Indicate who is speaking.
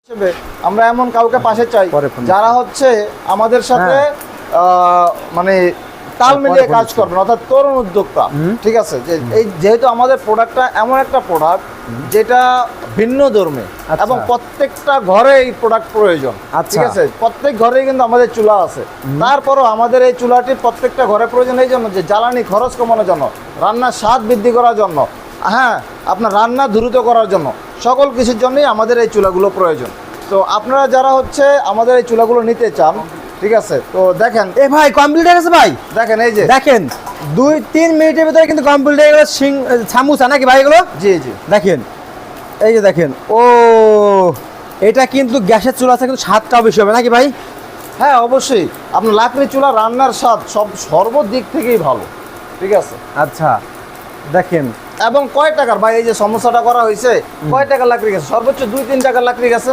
Speaker 1: হিসেবে আমরা এমন কাউকে পাশে চাই যারা হচ্ছে আমাদের সাথে মানে তাল মিলিয়ে কাজ করবেন, অর্থাৎ তরুণ উদ্যোক্তা। ঠিক আছে, যে এই যেহেতু আমাদের প্রোডাক্টটা এমন একটা প্রোডাক্ট যেটা ভিন্ন ধর্মী এবং প্রত্যেকটা ঘরে এই প্রোডাক্ট প্রয়োজন। ঠিক আছে, প্রত্যেক ঘরেই কিন্তু আমাদের চুলা আছে, তারপরও আমাদের এই চুলাটি প্রত্যেকটা ঘরে প্রয়োজন এই জন্য যে জ্বালানি খরচ কমানোর জন্য, রান্নার স্বাদ বৃদ্ধি করার জন্য, হ্যাঁ আপনার রান্না দ্রুত করার জন্য, সকল কিছুর জন্যই আমাদের এই চুলাগুলো প্রয়োজন। তো আপনারা যারা হচ্ছে আমাদের এই চুলাগুলো নিতে চান, ঠিক আছে, তো দেখেন
Speaker 2: এ ভাই কমপ্লিট হয়ে গেছে ভাই,
Speaker 1: দেখেন এই যে
Speaker 2: দেখেন 2-3 মিনিটের ভিতরে কিন্তু কমপ্লিট হয়ে গেল সামোসা নাকি ভাই এগুলো?
Speaker 1: জি জি
Speaker 2: দেখেন এই যে দেখেন, ও এটা কিন্তু গ্যাসের চুলা আছে কিন্তু স্বাদটাও বেশি হবে নাকি ভাই?
Speaker 1: হ্যাঁ অবশ্যই, আপনার লাকড়ি চুলা রান্নার স্বাদ সর্বদিক থেকেই ভালো। ঠিক আছে,
Speaker 2: আচ্ছা দেখেন,
Speaker 1: এবং কয় টাকার ভাই এই যে সমস্যাটা করা হয়েছে, কয় টাকার লাকড়ি গেছে? সর্বোচ্চ 2-3 টাকার লাকড়ি গেছে।